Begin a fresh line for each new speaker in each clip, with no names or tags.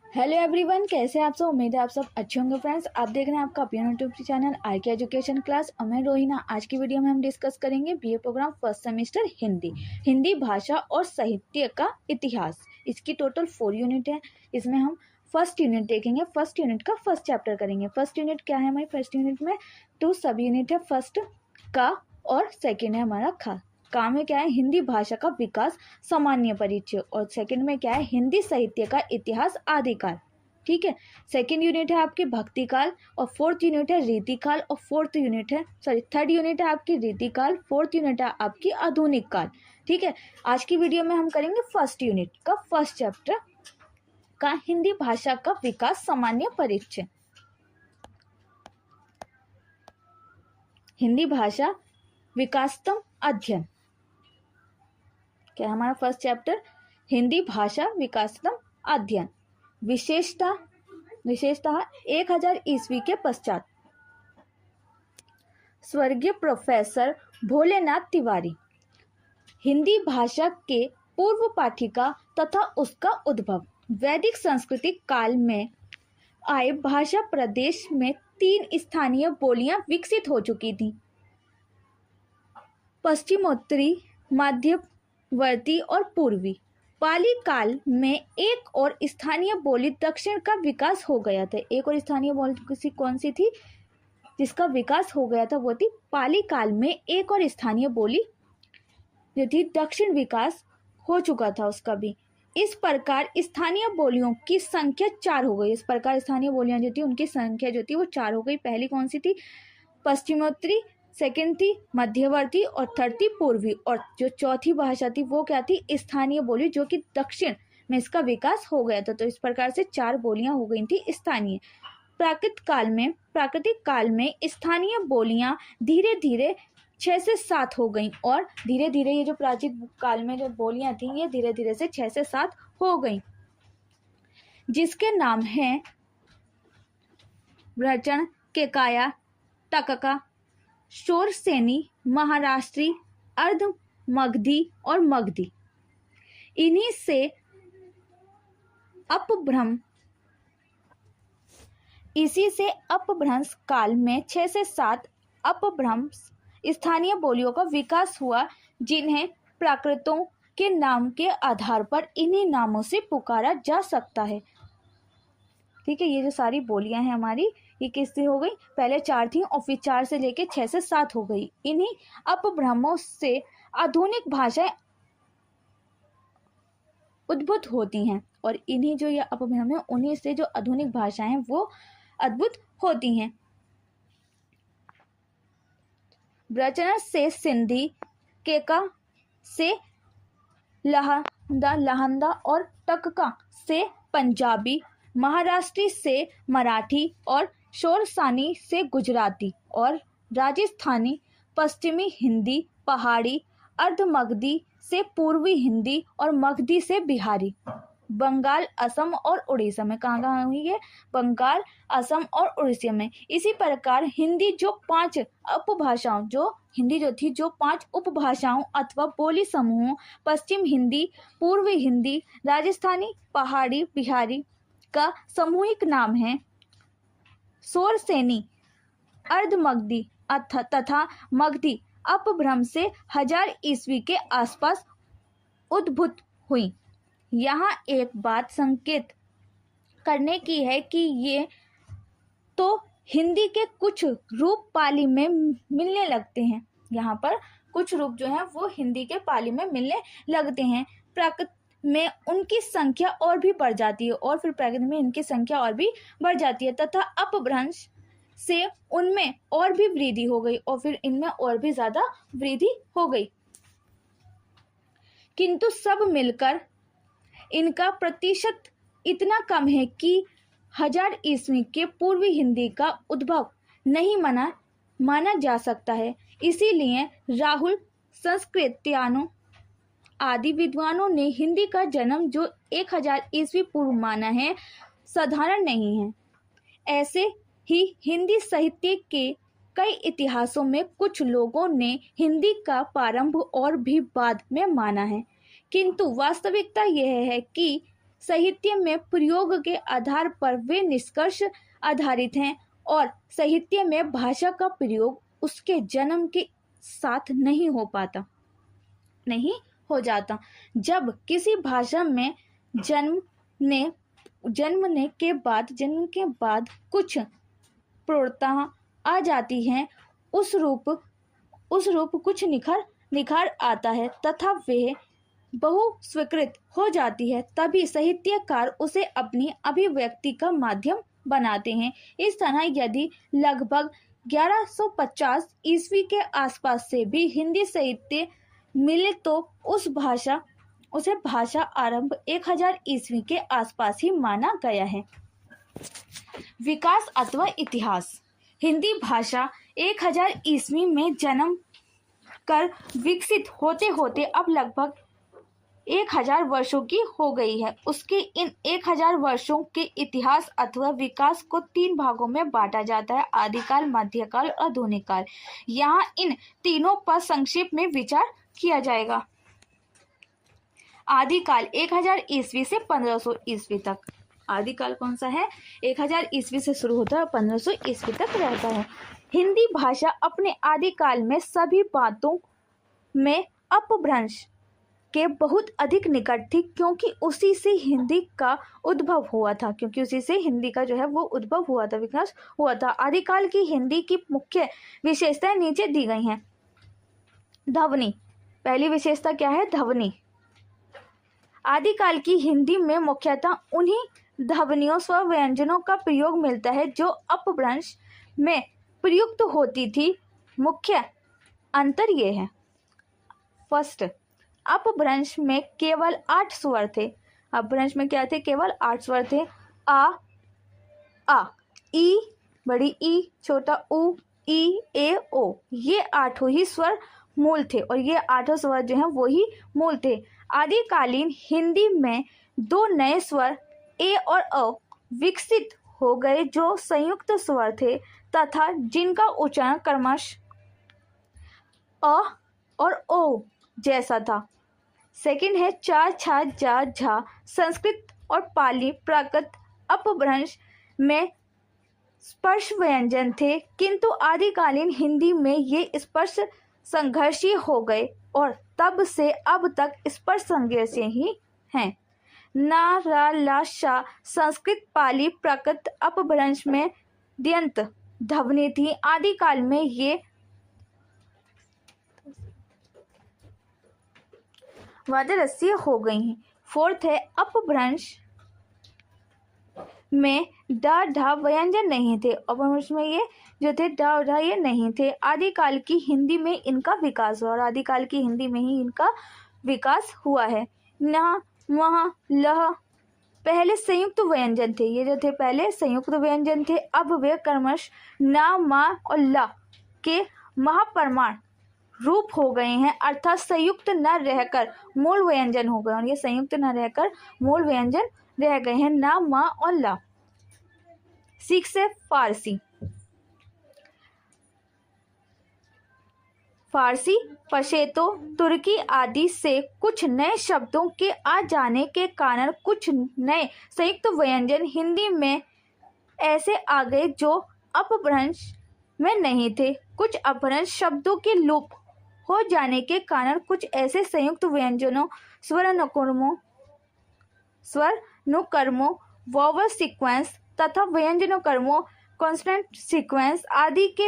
Hello everyone, कैसे हैं आप सब। उम्मीद है आप सब अच्छे होंगे। फ्रेंड्स, आप देख रहे हैं आपका अपना YouTube channel RK education class और मैं रोहिना। आज की वीडियो में हम डिस्कस करेंगे BA program first semester Hindi भाषा और साहित्य का इतिहास। इसकी टोटल 4 यूनिट है। इसमें हम फर्स्ट यूनिट देखेंगे। फर्स्ट यूनिट का फर्स्ट चैप्टर करेंगे। फर्स्ट यूनिट क्या है हमारी फर्स्ट यूनिट में? 2 सब यूनिट है। फर्स्ट का और सेकेंड है हमारा खा। काम में क्या है? हिंदी भाषा का विकास, सामान्य परिचय। और सेकंड में क्या है? हिंदी साहित्य का इतिहास, आदिकाल। ठीक है। सेकंड यूनिट है आपकी भक्ति काल और फोर्थ यूनिट है रीतिकाल और थर्ड यूनिट है आपकी रीतिकाल, फोर्थ यूनिट है आपकी आधुनिक काल। ठीक है। आज की वीडियो में हम करेंगे फर्स्ट यूनिट का फर्स्ट चैप्टर का हिंदी भाषा का विकास, सामान्य परिचय। हिंदी भाषा विकासतम अध्ययन क्या है हमारा फर्स्ट चैप्टर? हिंदी भाषा विकासतम अध्ययन। विशेषतः 1000 ईस्वी के पश्चात स्वर्गीय प्रोफेसर भोलेनाथ तिवारी हिंदी भाषा के पूर्व पाठिका तथा उसका उद्भव वैदिक संस्कृति काल में आए भाषा प्रदेश में 3 स्थानीय बोलियां विकसित हो चुकी थी। पश्चिमोत्तरी, मध्यवर्ती और पूर्वी। पाली काल में एक और स्थानीय बोली दक्षिण का विकास हो गया था। एक और स्थानीय बोली कौन सी थी जिसका विकास हो गया था? वो थी पाली काल में एक और स्थानीय बोली जो थी दक्षिण विकास हो चुका था उसका भी। इस प्रकार स्थानीय बोलियों की संख्या 4 हो गई। इस प्रकार स्थानीय बोलियां जो थी उनकी संख्या जो थी वो 4 हो गई। पहली कौन सी थी? पश्चिमोत्तरी, सेकंड थी मध्यवर्ती और थर्ड थी पूर्वी। और जो चौथी भाषा थी वो क्या थी? स्थानीय बोली, जो कि दक्षिण में इसका विकास हो गया था। तो इस प्रकार से 4 बोलियां हो गई थी स्थानीय। प्राकृतिक काल में स्थानीय बोलियां धीरे धीरे 6 से 7 हो गईं और धीरे धीरे ये जो प्राचीन काल में जो बोलियां थी ये धीरे धीरे से 6 से 7 हो गईं, जिसके नाम हैं ब्रजन, केकाया, टकका, शोरसेनी, महाराष्ट्री, अर्ध मगधी और मगधी। इन्हीं से अपभ्रंश काल में 6 से 7 अपभ्रंश स्थानीय बोलियों का विकास हुआ, जिन्हें प्राकृतों के नाम के आधार पर इन्हीं नामों से पुकारा जा सकता है। ठीक है। ये जो सारी बोलियां हैं हमारी ये किससे हो गई? पहले 4 थी और फिर 4 से लेके 6 से 7 हो गई। इन्हीं अपभ्रमों से आधुनिक भाषाएं उद्भूत होती हैं और इन्हीं जो ये अपभ्रम है उन्हीं से जो आधुनिक भाषाएं हैं वो अद्भुत होती हैं। ब्रजन से सिंधी, केका से लहंदा और टकका से पंजाबी, महाराष्ट्री से मराठी और शोरसानी से गुजराती और राजस्थानी, पश्चिमी हिंदी, पहाड़ी, अर्धमगधी से पूर्वी हिंदी और मगधी से बिहारी। बंगाल, असम और उड़ीसा में कहाँ हुई है? बंगाल, असम और उड़ीसा में। इसी प्रकार हिंदी जो 5 उपभाषाओं जो 5 उपभाषाओं अथवा बोली समूहों पश्चिम हिंदी, पूर्वी हिंदी, राजस्थानी, पहाड़ी, बिहारी का सामूहिक नाम है शोरसेनी, अर्धमगधी तथा मगधी अपभ्रंश से 1000 ईस्वी के आसपास उद्भूत हुई। यहाँ एक बात संकेत करने की है कि ये तो हिंदी के कुछ रूप पाली में मिलने लगते हैं। यहाँ पर कुछ रूप जो है वो हिंदी के पाली में मिलने लगते हैं। प्राकृत में उनकी संख्या और भी बढ़ जाती है और फिर प्राकृत में इनकी संख्या और भी बढ़ जाती है तथा अपभ्रंश से उनमें और भी वृद्धि हो गई और फिर इनमें और भी ज्यादा वृद्धि हो गई। किंतु सब मिलकर इनका प्रतिशत इतना कम है कि 1000 ईस्वी के पूर्वी हिंदी का उद्भव नहीं माना जा सकता है। इसीलिए राहुल, संस्कृत्यानु आदि विद्वानों ने हिंदी का जन्म जो 1000 ईस्वी पूर्व माना है साधारण नहीं है। ऐसे ही हिंदी साहित्य के कई इतिहासों में कुछ लोगों ने हिंदी का प्रारंभ और भी बाद में माना है, किंतु वास्तविकता यह है कि साहित्य में प्रयोग के आधार पर वे निष्कर्ष आधारित हैं और साहित्य में भाषा का प्रयोग उसके जन्म के साथ नहीं हो जाता। जब किसी भाषा में जन्मने के बाद कुछ प्रौढ़ता आ जाती है, उस रूप कुछ निखार आता है तथा वह बहु स्वीकृत हो जाती है, तभी साहित्यकार उसे अपनी अभिव्यक्ति का माध्यम बनाते हैं। इस तरह यदि लगभग 1150 ईस्वी के आसपास से भी हिंदी साहित्य मिले तो उसे भाषा आरंभ 1000 ईस्वी के आसपास ही माना गया है। विकास अथवा इतिहास। हिंदी भाषा 1000 ईस्वी में जन्म कर विकसित होते होते अब लगभग 1000 वर्षों की हो गई है। उसके इन 1000 वर्षों के इतिहास अथवा विकास को 3 भागों में बांटा जाता है: आदिकाल, मध्यकाल और आधुनिक काल। यहाँ इन तीनों पर संक्षेप में विचार किया जाएगा। आदिकाल 1000 ईस्वी से 1500 ईस्वी तक। आदिकाल कौन सा है? 1000 ईस्वी से शुरू होता है और 1500 ईस्वी तक रहता है। हिंदी भाषा अपने आदिकाल में सभी बातों में अपभ्रंश के बहुत अधिक निकट थी, क्योंकि उसी से हिंदी का उद्भव हुआ था, विकास हुआ था। आदिकाल की हिंदी की मुख्य विशेषताएं नीचे दी गई हैं। ध्वनि। पहली विशेषता क्या है? ध्वनि। आदिकाल की हिंदी में मुख्यतः उन्हीं ध्वनियों स्वर व्यंजनों का प्रयोग मिलता है जो अपभ्रंश में प्रयुक्त होती थी। मुख्य अंतर ये है: फर्स्ट, अपभ्रंश में केवल 8 स्वर थे। अपभ्रंश में क्या थे? केवल 8 स्वर थे। आ, ई, बड़ी ई, छोटा ऊ, ई, ए, ओ, ये 8 ही स्वर मूल थे और ये 8 स्वर जो हैं वो ही मूल थे। आदिकालीन हिंदी में 2 नए स्वर ए और अ विकसित हो गए जो संयुक्त स्वर थे तथा जिनका उच्चारण क्रमशः अ और ओ जैसा था। सेकंड है चा, छा, जा, झा। संस्कृत और पाली प्राकृत अपभ्रंश में स्पर्श व्यंजन थे, किंतु आदिकालीन हिंदी में ये स्पर्श संघर्षीय हो गए और तब से अब तक स्पर्श संघर्षीय ही हैं। ना, रा, ला, शा संस्कृत पाली प्राकृत अपभ्रंश में द्यंत ध्वनि थी। आदिकाल में ये वाजरसीय हो गई हैं। फोर्थ है अपभ्रंश में डा, ढा व्यंजन नहीं थे। अपभ्रंश में ये जो थे डा, ढा ये नहीं थे। आदिकाल की हिंदी में इनका विकास हुआ और आदिकाल की हिंदी में ही इनका विकास हुआ है। ना, वहाँ, लह पहले संयुक्त व्यंजन थे। ये जो थे पहले संयुक्त व्यंजन थे, अब वे क्रमशः ना, मा और ला के महाप्रमाण रूप हो गए हैं, अर्थात संयुक्त न रहकर मूल व्यंजन हो गए और ये संयुक्त न रहकर मूल व्यंजन रह गए हैं। ना, मा और ला। 6 है फारसी। फारसी, पशतो, तुर्की आदि से कुछ नए शब्दों के आ जाने के कारण कुछ नए संयुक्त व्यंजन हिंदी में ऐसे आ गए जो अपभ्रंश में नहीं थे। कुछ अपभ्रंश शब्दों के लुप्त हो जाने के कारण कुछ ऐसे संयुक्त व्यंजनों स्वरनुकर्मों वोवल सीक्वेंस तथा व्यंजनोकर्मों कॉन्सोनेंट सीक्वेंस आदि के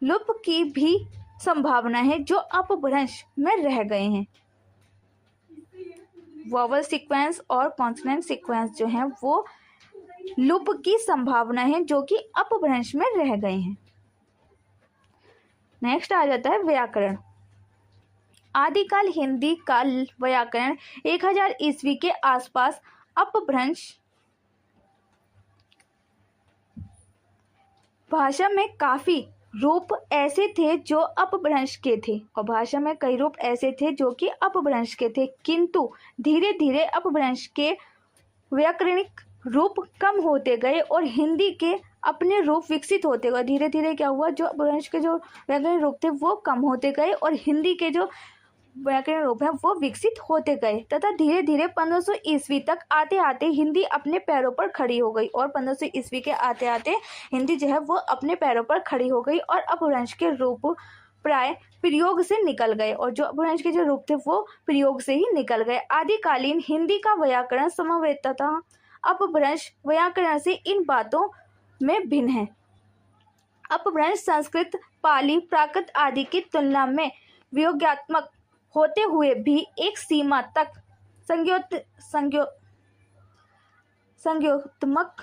लुप्त की भी संभावना है जो अपभ्रंश में रह गए हैं। वोवल सीक्वेंस और कॉन्सोनेंट सीक्वेंस जो हैं वो लुप्त की संभावना है जो कि अपभ्रंश में रह गए हैं। नेक्स्ट आ जाता है व्याकरण। आदिकाल हिंदी का व्याकरण 1000 ईस्वी के आसपास अपभ्रंश भाषा में काफी रूप ऐसे थे जो अपभ्रंश के थे और भाषा में कई रूप ऐसे थे जो कि अपभ्रंश के थे, किंतु धीरे धीरे अपभ्रंश के व्याकरणिक रूप कम होते गए और हिंदी के अपने रूप विकसित होते गए। धीरे धीरे क्या हुआ, जो अपभ्रंश के जो व्याकरणिक रूप थे वो कम होते गए और हिंदी के जो व्याकरण रूप है वो विकसित होते गए तथा धीरे धीरे 1500 ईस्वी तक आते आते हिंदी अपने पैरों पर खड़ी हो गई। और 1500 ईस्वी के आते आते हिंदी जो है वो अपने पैरों पर खड़ी हो गई और अपभ्रंश के रूप प्राय प्रयोग से निकल गए। और जो अपभ्रंश के जो रूप थे वो प्रयोग से ही निकल गए। आदिकालीन हिंदी का व्याकरण समवेत तथा अपभ्रंश व्याकरण से इन बातों में भिन्न है। अपभ्रंश संस्कृत, पाली, प्राकृत आदि की तुलना में वियोगात्मक होते हुए भी एक सीमा तक संज्ञात्मक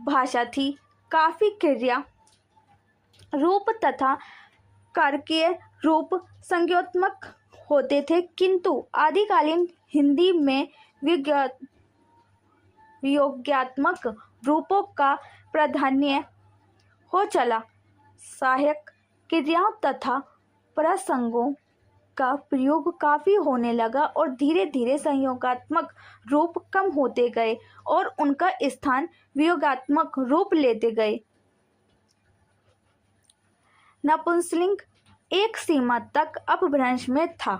भाषा थी। काफी क्रिया रूप तथा कारकीय रूप संज्ञात्मक होते थे, किंतु आदिकालीन हिंदी में वियोगात्मक रूपों का प्राधान्य हो चला। सहायक क्रियाओं तथा प्रसंगों का प्रयोग काफी होने लगा और धीरे धीरे संयोगात्मक रूप कम होते गए और उनका स्थान वियोगात्मक रूप लेते गए। नपुंसकलिंग एक सीमा तक अपभ्रंश में था,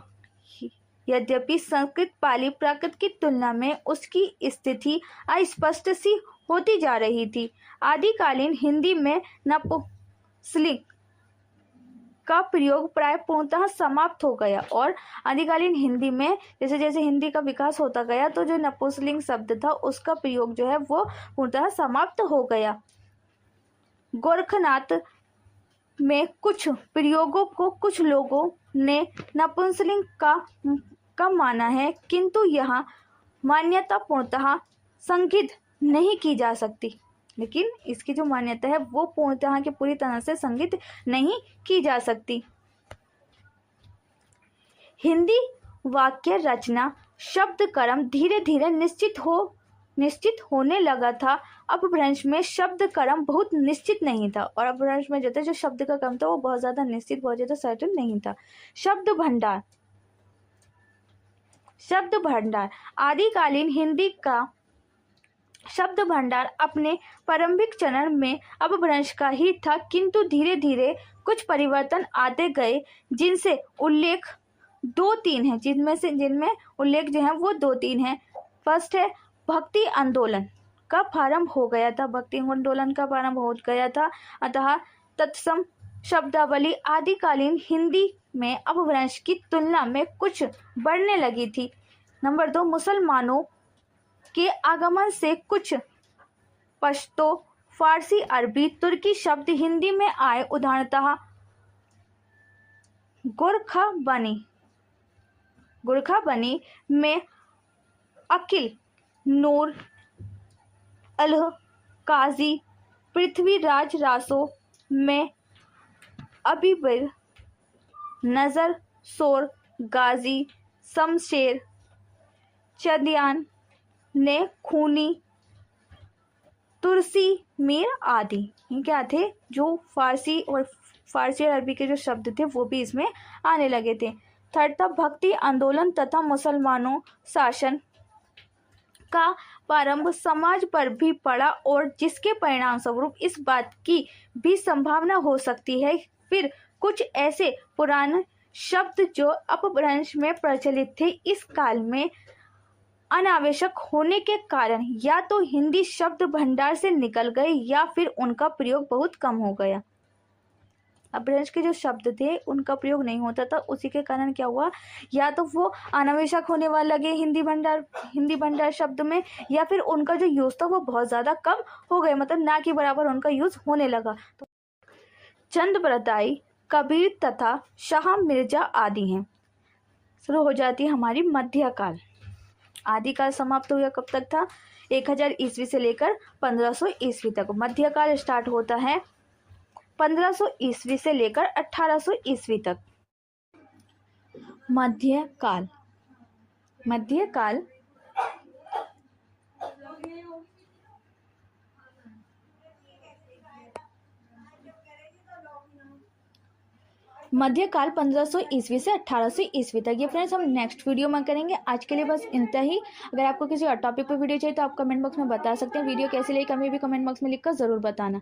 यद्यपि संस्कृत, पाली, प्राकृत की तुलना में उसकी स्थिति अस्पष्ट सी होती जा रही थी। आदिकालीन हिंदी में नपुंसकलिंग का प्रयोग प्राय पूर्णतः समाप्त हो गया और आदिकालीन हिंदी में जैसे जैसे हिंदी का विकास होता गया तो जो नपुंसकलिंग शब्द था उसका प्रयोग जो है वो पूर्णतः समाप्त हो गया। गोरखनाथ में कुछ प्रयोगों को कुछ लोगों ने नपुंसकलिंग का माना है, किंतु यह मान्यता पूर्णतः संदिग्ध नहीं की जा सकती। लेकिन इसकी जो मान्यता है वो पूर्णतः की पूरी तरह से संदिग्ध नहीं की जा सकती। हिंदी वाक्य रचना शब्द क्रम धीरे धीरे निश्चित होने लगा था। अपभ्रंश में शब्द क्रम बहुत निश्चित नहीं था और अपभ्रंश में जो शब्द का क्रम था वो बहुत ज्यादा निश्चित, बहुत ज्यादा सर्टेन नहीं था। शब्द भंडार आदिकालीन हिंदी का शब्द भंडार अपने प्रारंभिक चरण में अपभ्रंश का ही था, किंतु धीरे धीरे कुछ परिवर्तन आते गए जिनसे उल्लेख 2-3 है, जिनमें उल्लेख जो है वो 2-3 है। फर्स्ट है भक्ति आंदोलन का प्रारंभ हो गया था, अतः तत्सम शब्दावली आदिकालीन हिंदी में अपभ्रंश की तुलना में कुछ बढ़ने लगी थी। नंबर 2 मुसलमानों के आगमन से कुछ पश्तो, फारसी, अरबी, तुर्की शब्द हिंदी में आए। उदाहरणतः गोरखाबनी में अकील, नूर अल काजी, पृथ्वीराज रासो में अबीबर, नजर सोर, गाजी, शमशेर, चंदियान ने खूनी, तुरसी, मीर आदि ये क्या थे, जो फारसी और अरबी के जो शब्द थे वो भी इसमें आने लगे थे। थर्ड था भक्ति आंदोलन तथा मुसलमानों शासन का प्रारंभ समाज पर भी पड़ा और जिसके परिणाम स्वरूप इस बात की भी संभावना हो सकती है फिर कुछ ऐसे पुराने शब्द जो अपभ्रंश में प्रचलित थे इस काल में अनावश्यक होने के कारण या तो हिंदी शब्द भंडार से निकल गए या फिर उनका प्रयोग बहुत कम हो गया। अपभ्रंश के जो शब्द थे उनका प्रयोग नहीं होता था, उसी के कारण क्या हुआ, या तो वो अनावश्यक होने वाला लगे हिंदी भंडार शब्द में, या फिर उनका जो यूज था वो बहुत ज़्यादा कम हो गया, मतलब ना के बराबर उनका यूज होने लगा। तो चंद बरदाई, कबीर तथा शाह मिर्जा आदि हैं। शुरू हो जाती है हमारी मध्यकाल। आदिकाल समाप्त हुआ कब तक था, 1000 ईस्वी से लेकर 1500 ईस्वी तक। मध्यकाल स्टार्ट होता है 1500 ईस्वी से लेकर 1800 ईस्वी तक। मध्यकाल मध्यकाल 1500 ईस्वी से 1800 ईस्वी तक। ये फ्रेंड्स हम नेक्स्ट वीडियो में करेंगे। आज के लिए बस इतना ही। अगर आपको किसी और टॉपिक पर वीडियो चाहिए तो आप कमेंट बॉक्स में बता सकते हैं। वीडियो कैसी लगी कभी भी कमेंट बॉक्स में लिखकर ज़रूर बताना।